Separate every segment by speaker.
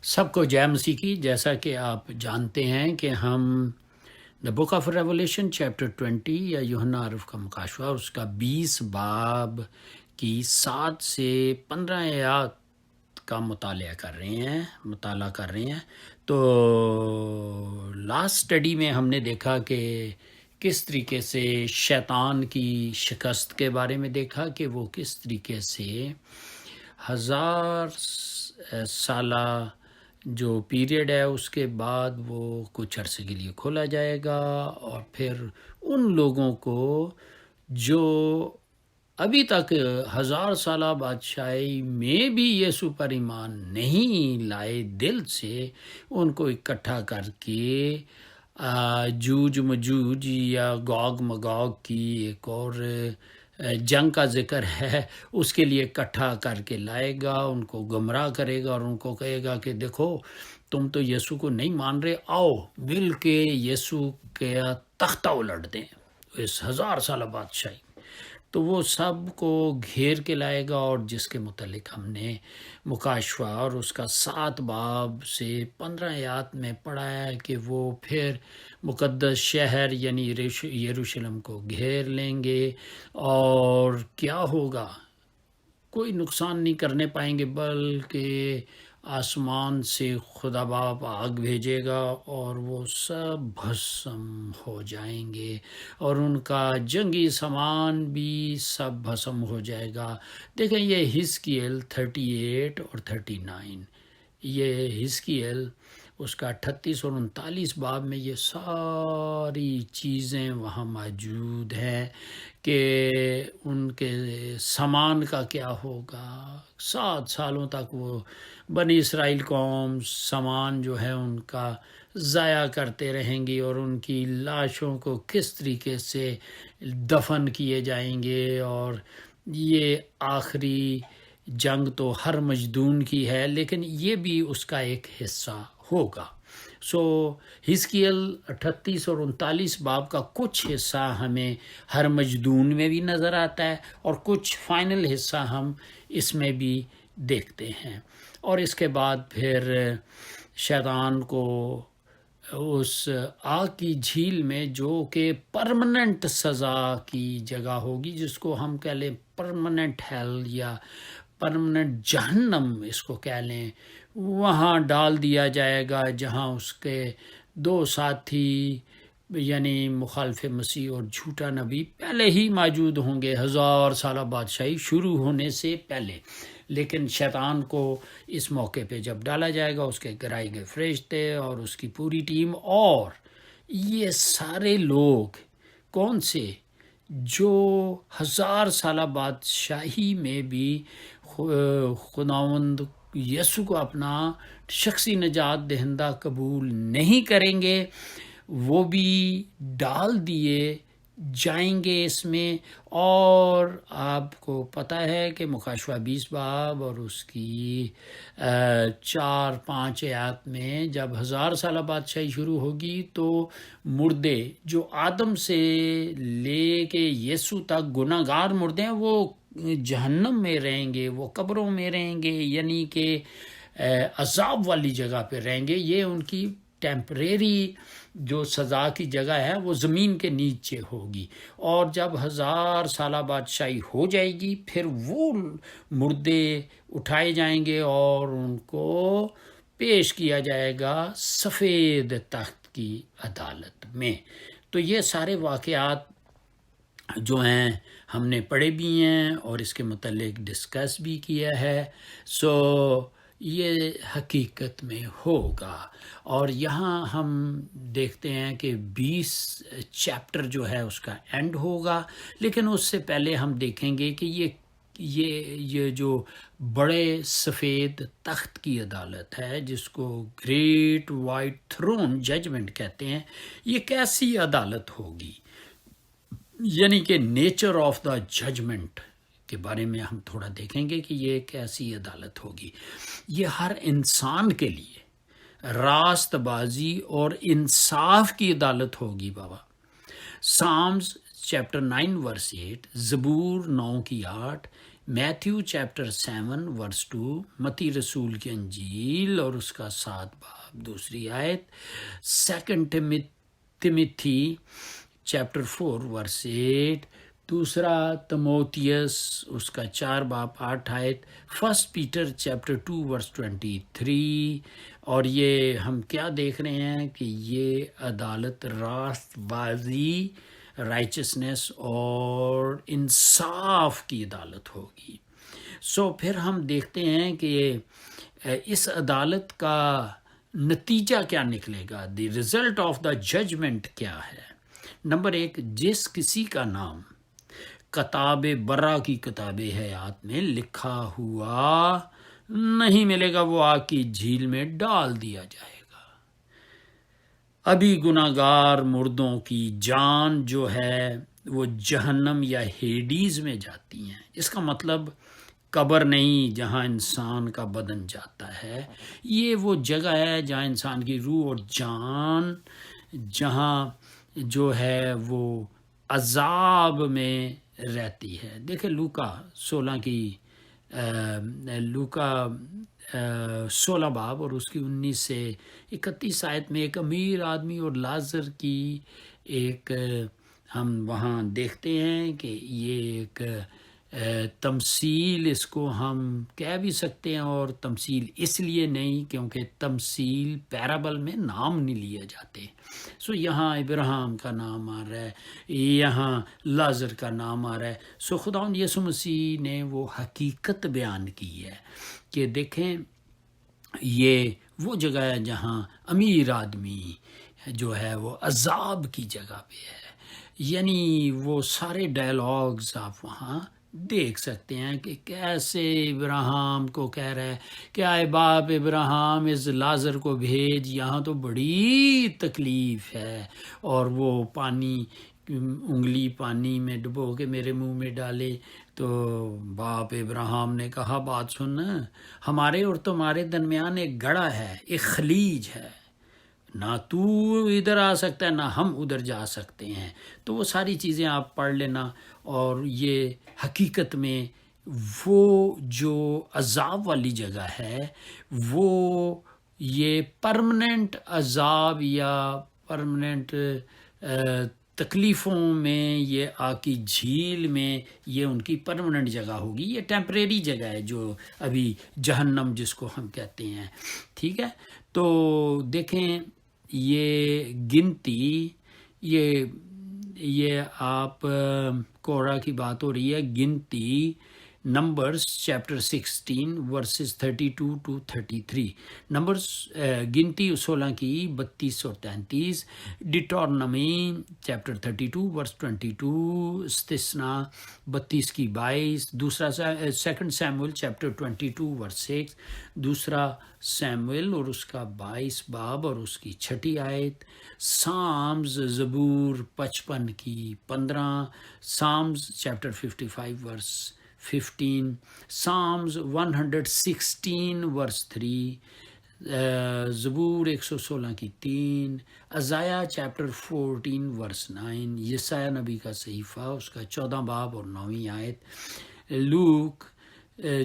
Speaker 1: سب کو جے مسیح کی. جیسا کہ آپ جانتے ہیں کہ ہم دا بک آف ریولیشن چیپٹر 20 یا یوحنا عرف کا مکاشفہ اس کا 20 باب کی 7 سے 15 آیات کا مطالعہ کر رہے ہیں. تو لاسٹ اسٹڈی میں ہم نے دیکھا کہ کس طریقے سے شیطان کی شکست کے بارے میں دیکھا کہ وہ کس طریقے سے 1000 سالہ جو پیریڈ ہے اس کے بعد وہ کچھ عرصے کے لیے کھولا جائے گا، اور پھر ان لوگوں کو جو ابھی تک 1000 سالہ بادشاہی میں بھی یسوع پر ایمان نہیں لائے دل سے، ان کو اکٹھا کر کے جوج مجوج یا گوگ مگوگ کی ایک اور جنگ کا ذکر ہے، اس کے لیے اکٹھا کر کے لائے گا، ان کو گمراہ کرے گا اور ان کو کہے گا کہ دیکھو تم تو یسوع کو نہیں مان رہے، آؤ مل کے یسوع کا تختہ الٹ دیں اس 1000 سالہ بادشاہی. تو وہ سب کو گھیر کے لائے گا، اور جس کے متعلق ہم نے مکاشفہ اور اس کا 7 باب سے 15 آیات میں پڑھا ہے کہ وہ پھر مقدس شہر یعنی یروشلم کو گھیر لیں گے، اور کیا ہوگا؟ کوئی نقصان نہیں کرنے پائیں گے، بلکہ آسمان سے خدا باپ آگ بھیجے گا اور وہ سب بھسم ہو جائیں گے، اور ان کا جنگی سامان بھی سب بھسم ہو جائے گا. دیکھیں یہ حزقیل 38 اور 39، یہ حزقیل اس کا 38 اور 39 باب میں یہ ساری چیزیں وہاں موجود ہیں کہ ان کے سامان کا کیا ہوگا. 7 سالوں تک وہ بنی اسرائیل قوم سامان جو ہے ان کا ضائع کرتے رہیں گی، اور ان کی لاشوں کو کس طریقے سے دفن کیے جائیں گے. اور یہ آخری جنگ تو ہر مجدون کی ہے، لیکن یہ بھی اس کا ایک حصہ ہوگا. سو حزقیل 38 اور 39 باب کا کچھ حصہ ہمیں ہر مجدون میں بھی نظر آتا ہے، اور کچھ فائنل حصہ ہم اس میں بھی دیکھتے ہیں. اور اس کے بعد پھر شیطان کو اس آگ کی جھیل میں جو کہ پرمننٹ سزا کی جگہ ہوگی، جس کو ہم کہہ لیں پرمننٹ ہیل یا پرمننٹ جہنم اس کو کہہ لیں، وہاں ڈال دیا جائے گا، جہاں اس کے 2 ساتھی یعنی مخالف مسیح اور جھوٹا نبی پہلے ہی موجود ہوں گے 1000 سالہ بادشاہی شروع ہونے سے پہلے. لیکن شیطان کو اس موقع پہ جب ڈالا جائے گا، اس کے گرائے گئے فرشتے اور اس کی پوری ٹیم، اور یہ سارے لوگ کون سے جو 1000 سالہ بادشاہی میں بھی خداوند یسوع کو اپنا شخصی نجات دہندہ قبول نہیں کریں گے، وہ بھی ڈال دیے جائیں گے اس میں. اور آپ کو پتہ ہے کہ مکاشفہ 20 باب اور اس کی 4-5 آیات میں جب 1000 سالہ بادشاہی شروع ہوگی تو مردے جو آدم سے لے کے یسوع تک گناہ گار مردے ہیں، وہ جہنم میں رہیں گے، وہ قبروں میں رہیں گے، یعنی کہ عذاب والی جگہ پہ رہیں گے. یہ ان کی ٹیمپریری جو سزا کی جگہ ہے وہ زمین کے نیچے ہوگی. اور جب 1000 سالہ بادشاہی ہو جائے گی، پھر وہ مردے اٹھائے جائیں گے اور ان کو پیش کیا جائے گا سفید تخت کی عدالت میں. تو یہ سارے واقعات جو ہیں ہم نے پڑھے بھی ہیں اور اس کے متعلق ڈسکس بھی کیا ہے. سو یہ حقیقت میں ہوگا. اور یہاں ہم دیکھتے ہیں کہ 20 چیپٹر جو ہے اس کا اینڈ ہوگا، لیکن اس سے پہلے ہم دیکھیں گے کہ یہ جو بڑے سفید تخت کی عدالت ہے، جس کو گریٹ وائٹ تھرون ججمنٹ کہتے ہیں، یہ کیسی عدالت ہوگی. یعنی کہ نیچر آف دا ججمنٹ کے بارے میں ہم تھوڑا دیکھیں گے کہ یہ کیسی عدالت ہوگی. یہ ہر انسان کے لیے راست بازی اور انصاف کی عدالت ہوگی بابا. سامز چیپٹر 9 ورس 8، زبور 9 کی 8، میتھیو چیپٹر 7 ورس 2، متی رسول کی انجیل اور اس کا 7 باب دوسری آیت، سیکنڈ تیموتھی چیپٹر 4 ورس 8، دوسرا تموتیس اس کا 4 باب 8 آیت، فرسٹ پیٹر چیپٹر 2 ورس 23۔ اور یہ ہم کیا دیکھ رہے ہیں کہ یہ عدالت، راست بازی، رائچسنس اور انصاف کی عدالت ہوگی۔ پھر ہم دیکھتے ہیں کہ اس عدالت کا نتیجہ کیا نکلے گا، the result of the judgment کیا ہے۔ نمبر 1، جس کسی کا نام کتاب برہ کی کتاب حیات میں لکھا ہوا نہیں ملے گا، وہ آگ کی جھیل میں ڈال دیا جائے گا۔ ابھی گناہ گار مردوں کی جان جو ہے وہ جہنم یا ہیڈیز میں جاتی ہیں۔ اس کا مطلب قبر نہیں جہاں انسان کا بدن جاتا ہے، یہ وہ جگہ ہے جہاں انسان کی روح اور جان جہاں جو ہے وہ عذاب میں رہتی ہے۔ دیکھیں لوکا 16 باب اور اس کی 19 سے 31 آیت میں ایک امیر آدمی اور لازر کی ایک ہم وہاں دیکھتے ہیں کہ یہ ایک تمثیل، اس کو ہم کہہ بھی سکتے ہیں، اور تمثیل اس لیے نہیں کیونکہ تمثیل پیرابل میں نام نہیں لیے جاتے۔ یہاں ابراہیم کا نام آ رہا ہے، یہاں لازر کا نام آ رہا ہے۔ خداوند یسوع مسیح نے وہ حقیقت بیان کی ہے کہ دیکھیں یہ وہ جگہ ہے جہاں امیر آدمی جو ہے وہ عذاب کی جگہ پہ ہے۔ یعنی وہ سارے ڈائلاگز آپ وہاں دیکھ سکتے ہیں کہ کیسے ابراہیم کو کہہ رہا ہے کہ آئے باپ ابراہیم اس لازر کو بھیج، یہاں تو بڑی تکلیف ہے، اور وہ انگلی پانی میں ڈبو کے میرے منہ میں ڈالے۔ تو باپ ابراہیم نے کہا بات سن، ہمارے اور تمہارے درمیان ایک گڑھا ہے، ایک خلیج ہے، نہ تو ادھر آ سکتا ہے نہ ہم ادھر جا سکتے ہیں۔ تو وہ ساری چیزیں آپ پڑھ لینا، اور یہ حقیقت میں وہ جو عذاب والی جگہ ہے وہ یہ پرمننٹ عذاب یا پرمننٹ تکلیفوں میں، یہ آگ کی جھیل میں یہ ان کی پرمننٹ جگہ ہوگی۔ یہ ٹیمپریری جگہ ہے جو ابھی جہنم جس کو ہم کہتے ہیں، ٹھیک ہے۔ تو دیکھیں یہ گنتی، یہ آپ کورہ کی بات ہو رہی ہے، گنتی numbers chapter 16 verses 32 to 33، numbers گنتی 16 کی 32 اور 33، ڈیٹورنمی چیپٹر 32 ورس 22، استثنا 32 کی 22، دوسرا سیکنڈ سیموئل چیپٹر 22 ورس 6، دوسرا سیموئل اور اس کا 22 باب اور اس کی 6 آیت، سامز زبور 55 کی 15، سامز چیپٹر 55 ورس 15، سامز 116 ورس 3، زبور 116 کی 3، ازائیا چیپٹر 14 ورس 9، یسایہ نبی کا صحیفہ اس کا 14 باب اور 9ویں آیت، لوک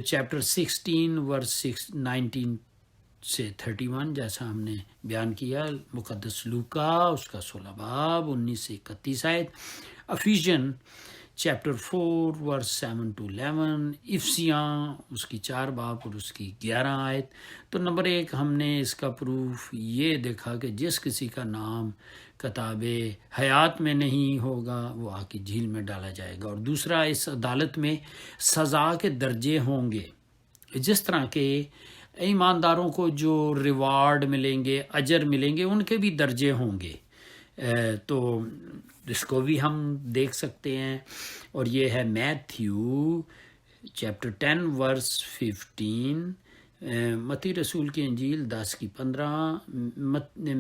Speaker 1: چیپٹر 16 ورس 19 سے 31 جیسا ہم نے بیان کیا، مقدس لوکا اس کا 16 باب 19 سے 31 آیت، افیژن چیپٹر 4 ورس 7 to 11، افسیاں اس کی 4 باب اور اس کی 11 آیت۔ تو نمبر 1 ہم نے اس کا پروف یہ دیکھا کہ جس کسی کا نام کتاب حیات میں نہیں ہوگا وہ آگ کی جھیل میں ڈالا جائے گا، اور دوسرا اس عدالت میں سزا کے درجے ہوں گے، جس طرح کے ایمانداروں کو جو ریوارڈ ملیں گے، اجر ملیں گے، ان کے بھی درجے ہوں گے۔ تو اس کو بھی ہم دیکھ سکتے ہیں، اور یہ ہے میتھیو چیپٹر 10 ورس 15، متی رسول کی انجیل 10 کی 15،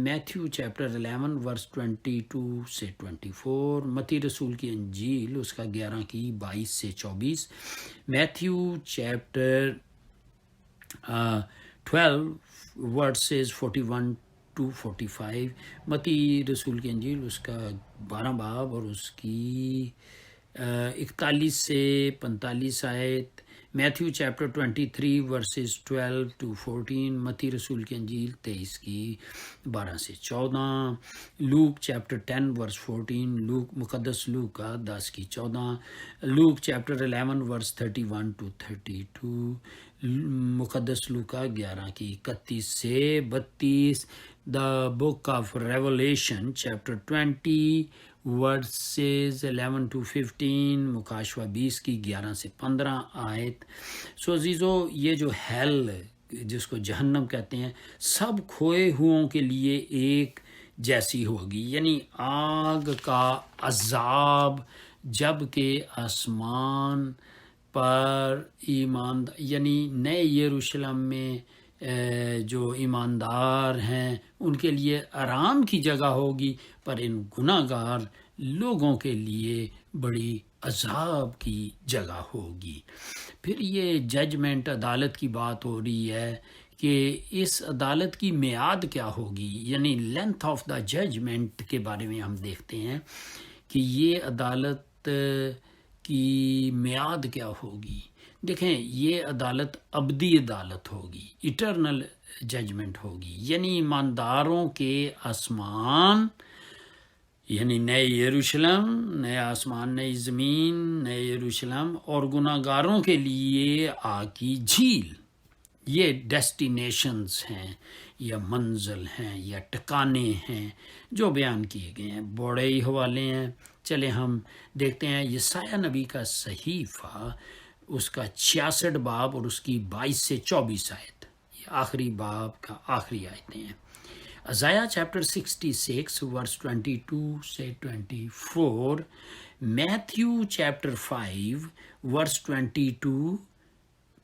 Speaker 1: میتھیو چیپٹر 11 ورس 22 سے 24، متی رسول کی انجیل اس کا 11 کی 22 سے 24، میتھیو چیپٹر 12 ورسز 41 to 45، متی رسول کی انجیل اس کا 12 باب اور اس کی 41 سے 45 آیت، میتھیو چیپٹر 23 ورسز 12 to 14، متی رسول کی انجیل 23 کی 12 سے 14، لوک چیپٹر 10 ورس 14، لوک مقدس لوک کا 10 کی 14، لوک چیپٹر 11 ورس 31 to 32، مقدس لوکا 11 کی 31 سے 32، the book of revelation chapter 20 verses 11 to 15، مکاشفہ 20 کی 11 سے 15 آیت۔ سو عزیزو، یہ جو ہیل جس کو جہنم کہتے ہیں، سب کھوئے ہوں کے لیے ایک جیسی ہوگی، یعنی آگ کا عذاب، جب کہ آسمان پر یعنی نئے یروشلم میں جو ایماندار ہیں ان کے لیے آرام کی جگہ ہوگی، پر ان گناہ گار لوگوں کے لیے بڑی عذاب کی جگہ ہوگی۔ پھر یہ ججمنٹ، عدالت کی بات ہو رہی ہے کہ اس عدالت کی میعاد کیا ہوگی، یعنی لینتھ آف دا ججمنٹ کے بارے میں ہم دیکھتے ہیں کہ یہ عدالت کی میعاد کیا ہوگی۔ دیکھیں، یہ عدالت ابدی عدالت ہوگی، ایٹرنل ججمنٹ ہوگی، یعنی ایمانداروں کے آسمان، یعنی نئے یروشلم، نئے آسمان، نئی زمین، نئے یروشلم، اور گناہ گاروں کے لیے آگ کی جھیل، یہ ڈیسٹینیشنز ہیں یا منزل ہیں یا ٹکانے ہیں جو بیان کیے گئے ہیں، بڑے ہی حوالے ہیں۔ چلے ہم دیکھتے ہیں یسایہ نبی کا صحیفہ، اس کا 66 باب اور اس کی 22 سے 24 آیت، یہ آخری باب کا آخری آیتیں ہیں۔ ازائیا چیپٹر 66 ورس 22 سے 24، میتھیو چیپٹر 5 ورس 22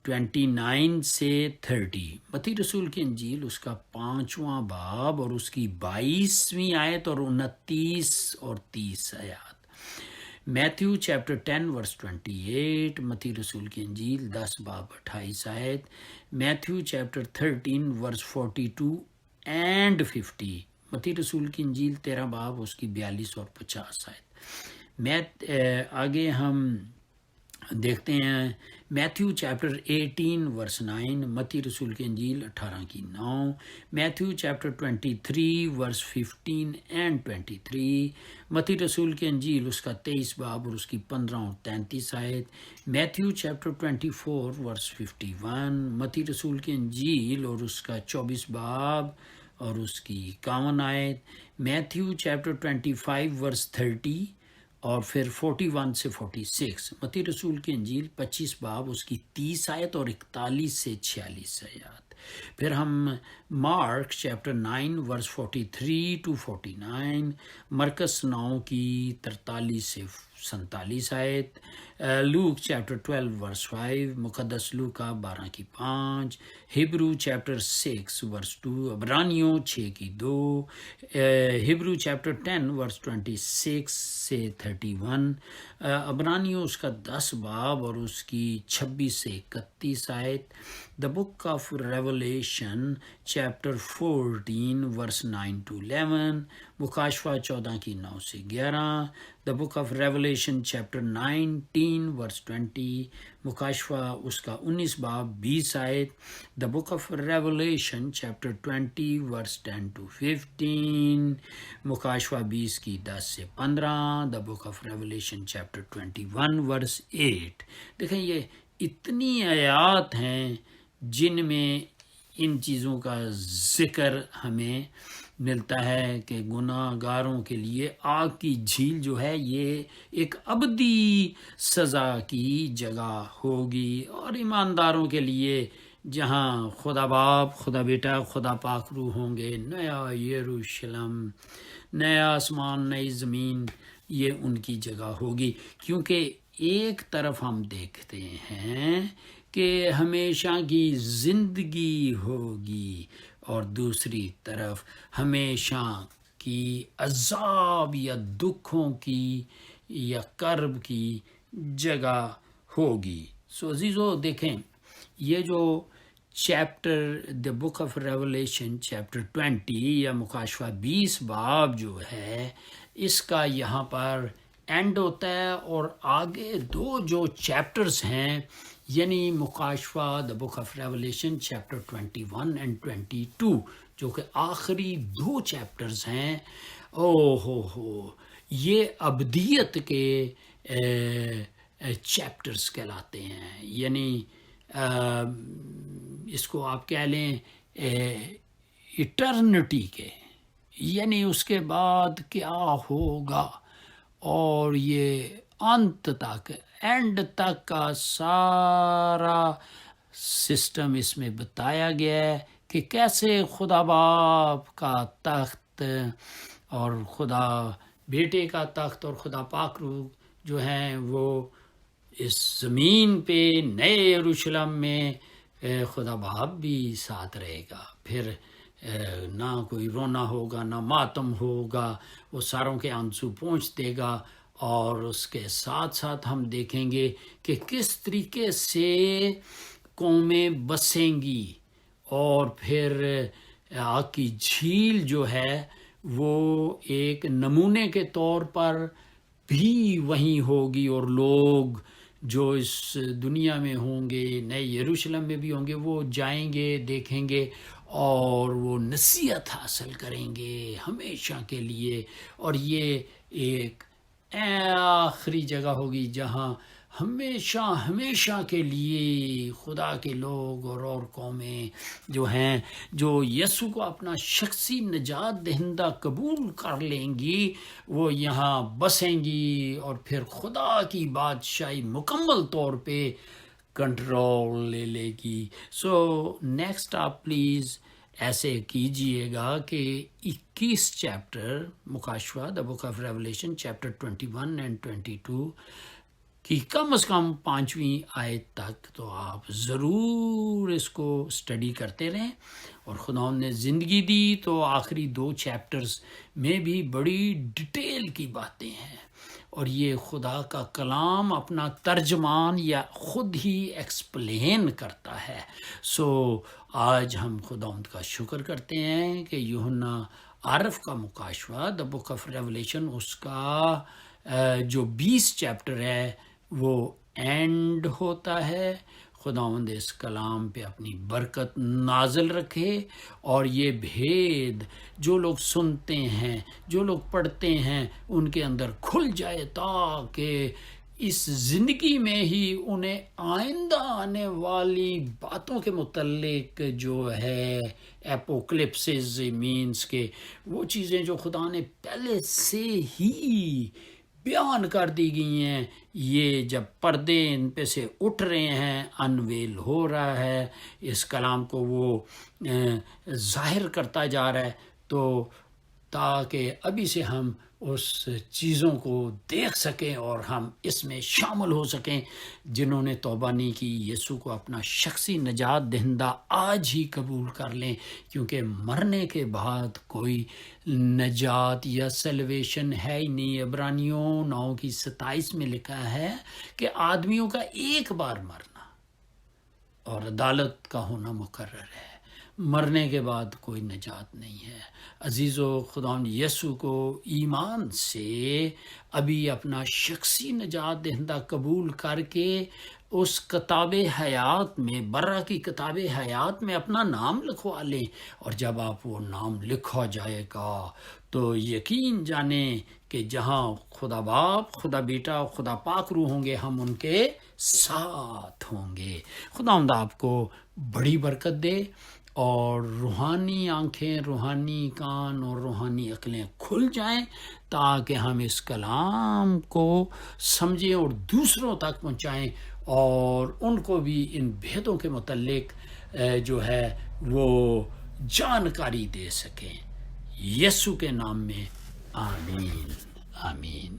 Speaker 1: 29 سے 30، متی رسول کی انجیل اس کا 5واں باب اور اس کی 22ویں آیت اور 29 اور 30 آیات، میتھیو چیپٹر 10 ورس 28، متی رسول کی انجیل 10 باب 28 آیت، میتھیو چیپٹر 13 ورس 42 اینڈ 50، متی رسول کی انجیل 13 باب اس کی 42 اور 50 آیت۔ آگے ہم دیکھتے ہیں میتھیو چیپٹر 18 ورس 9، متی رسول کی انجیل 18 کی 9، میتھیو چیپٹر 23 ورس 15 اینڈ 23، متی رسول کی انجیل اس کا 23 باب اور اس کی 15 اور 33 آیت، میتھیو چیپٹر 24 ورس 51، متی رسول کی انجیل اور اس کا 24 باب اور اس کی 51 آیت، میتھیو چیپٹر 25 ورس 30 اور پھر 41 سے 46، متی رسول کی انجیل 25 باب اس کی 30 آیت اور 41 سے 46 آیات۔ پھر ہم مارک چیپٹر 9 ورس 43 to 49، مرکس 9 کی 43 سے 47 آیت، لوک چیپٹر 12 ورس 5، مقدس لوکا 12 کی 5، ہبرو چیپٹر 6 ورس 2، عبرانیوں 6 کی 2، ہبرو چیپٹر 10 ورس 26 سے 31، عبرانیوں اس کا 10 باب اور اس کی 26 سے 31 آیت، the book of revelation chapter 14 verse 9 to 11، مکاشفہ 14 کی 9 سے 11، the book of revelation chapter 19 verse 20، مکاشفہ اس کا 19 باب 20 آیت، the book of revelation chapter 20 verse 10 to 15، مکاشفہ 20 کی 10 سے 15، the book of revelation chapter 21 verse 8۔ دیکھیں، یہ اتنی آیات ہیں جن میں ان چیزوں کا ذکر ہمیں ملتا ہے کہ گناہ گاروں کے لیے آگ کی جھیل جو ہے یہ ایک ابدی سزا کی جگہ ہوگی، اور ایمانداروں کے لیے جہاں خدا باپ، خدا بیٹا، خدا پاک روح ہوں گے، نیا یروشلم، نیا آسمان، نئی زمین، یہ ان کی جگہ ہوگی۔ کیونکہ ایک طرف ہم دیکھتے ہیں کہ ہمیشہ کی زندگی ہوگی اور دوسری طرف ہمیشہ کی عذاب یا دکھوں کی یا کرب کی جگہ ہوگی۔ سو عزیزو، دیکھیں، یہ جو chapter the book of revelation chapter 20 یا مکاشفہ 20 باب جو ہے، اس کا یہاں پر اینڈ ہوتا ہے، اور آگے دو جو چیپٹرز ہیں یعنی مکاشفہ the book of revelation chapter 21 and 22 جو کہ آخری 2 چیپٹرز ہیں. او ہو یہ ابدیت کے چیپٹرز کہلاتے ہیں. یعنی اس کو آپ کہہ لیں ایٹرنٹی کے، یعنی اس کے بعد کیا ہوگا، اور یہ انت تک، اینڈ تک کا سارا سسٹم اس میں بتایا گیا ہے کہ کیسے خدا باپ کا تخت اور خدا بیٹے کا تخت اور خدا پاک روح جو ہیں وہ اس زمین پہ نئے یروشلم میں خدا باپ بھی ساتھ رہے گا. پھر نہ کوئی رونا ہوگا، نہ ماتم ہوگا، وہ ساروں کے آنسو پہنچ دے گا. اور اس کے ساتھ ساتھ ہم دیکھیں گے کہ کس طریقے سے قومیں بسیں گی، اور پھر آگ کی جھیل جو ہے وہ ایک نمونے کے طور پر بھی وہیں ہوگی، اور لوگ جو اس دنیا میں ہوں گے، نئے یروشلم میں بھی ہوں گے، وہ جائیں گے، دیکھیں گے اور وہ نصیحت حاصل کریں گے ہمیشہ کے لیے. اور یہ ایک آخری جگہ ہوگی جہاں ہمیشہ کے لیے خدا کے لوگ اور قومیں جو ہیں جو یسوع کو اپنا شخصی نجات دہندہ قبول کر لیں گی، وہ یہاں بسیں گی، اور پھر خدا کی بادشاہی مکمل طور پہ کنٹرول لے لے گی. سو نیکسٹ آپ پلیز ایسے کیجئے گا کہ 21 چیپٹر مکاشفہ the book of revelation chapter 21 and 22 کی کم از کم 5ویں آیت تک تو آپ ضرور اس کو اسٹڈی کرتے رہیں. اور خدا نے زندگی دی تو آخری 2 چیپٹرز میں بھی بڑی ڈیٹیل کی باتیں ہیں، اور یہ خدا کا کلام اپنا ترجمان یا خود ہی ایکسپلین کرتا ہے. سو آج ہم خداوند کا شکر کرتے ہیں کہ یوحنا عارف کا مکاشفہ دا بک آف ریولیشن اس کا جو 20 چیپٹر ہے وہ اینڈ ہوتا ہے. خداوند اس کلام پہ اپنی برکت نازل رکھے، اور یہ بھید جو لوگ سنتے ہیں، جو لوگ پڑھتے ہیں، ان کے اندر کھل جائے، تاکہ اس زندگی میں ہی انہیں آئندہ آنے والی باتوں کے متعلق جو ہے اپوکلپسز مینس کے وہ چیزیں جو خدا نے پہلے سے ہی بیان کر دی گئی ہیں، یہ جب پردے ان پہ سے اٹھ رہے ہیں، انویل ہو رہا ہے، اس کلام کو وہ ظاہر کرتا جا رہا ہے، تو تاکہ ابھی سے ہم اس چیزوں کو دیکھ سکیں اور ہم اس میں شامل ہو سکیں. جنہوں نے توبہ نہیں کی، یسوع کو اپنا شخصی نجات دہندہ آج ہی قبول کر لیں، کیونکہ مرنے کے بعد کوئی نجات یا سیلویشن ہے ہی نہیں. عبرانیوں 9:27 میں لکھا ہے کہ آدمیوں کا ایک بار مرنا اور عدالت کا ہونا مقرر ہے، مرنے کے بعد کوئی نجات نہیں ہے. عزیزو، خداوند یسوع کو ایمان سے ابھی اپنا شخصی نجات دہندہ قبول کر کے اس کتاب حیات میں، برہ کی کتاب حیات میں اپنا نام لکھوا لیں. اور جب آپ وہ نام لکھا جائے گا تو یقین جانیں کہ جہاں خدا باپ، خدا بیٹا، خدا پاک روح ہوں گے، ہم ان کے ساتھ ہوں گے. خداوند آپ کو بڑی برکت دے، اور روحانی آنکھیں، روحانی کان اور روحانی عقلیں کھل جائیں، تاکہ ہم اس کلام کو سمجھیں اور دوسروں تک پہنچائیں، اور ان کو بھی ان بھیدوں کے متعلق جو ہے وہ جانکاری دے سکیں. یسوع کے نام میں آمین آمین.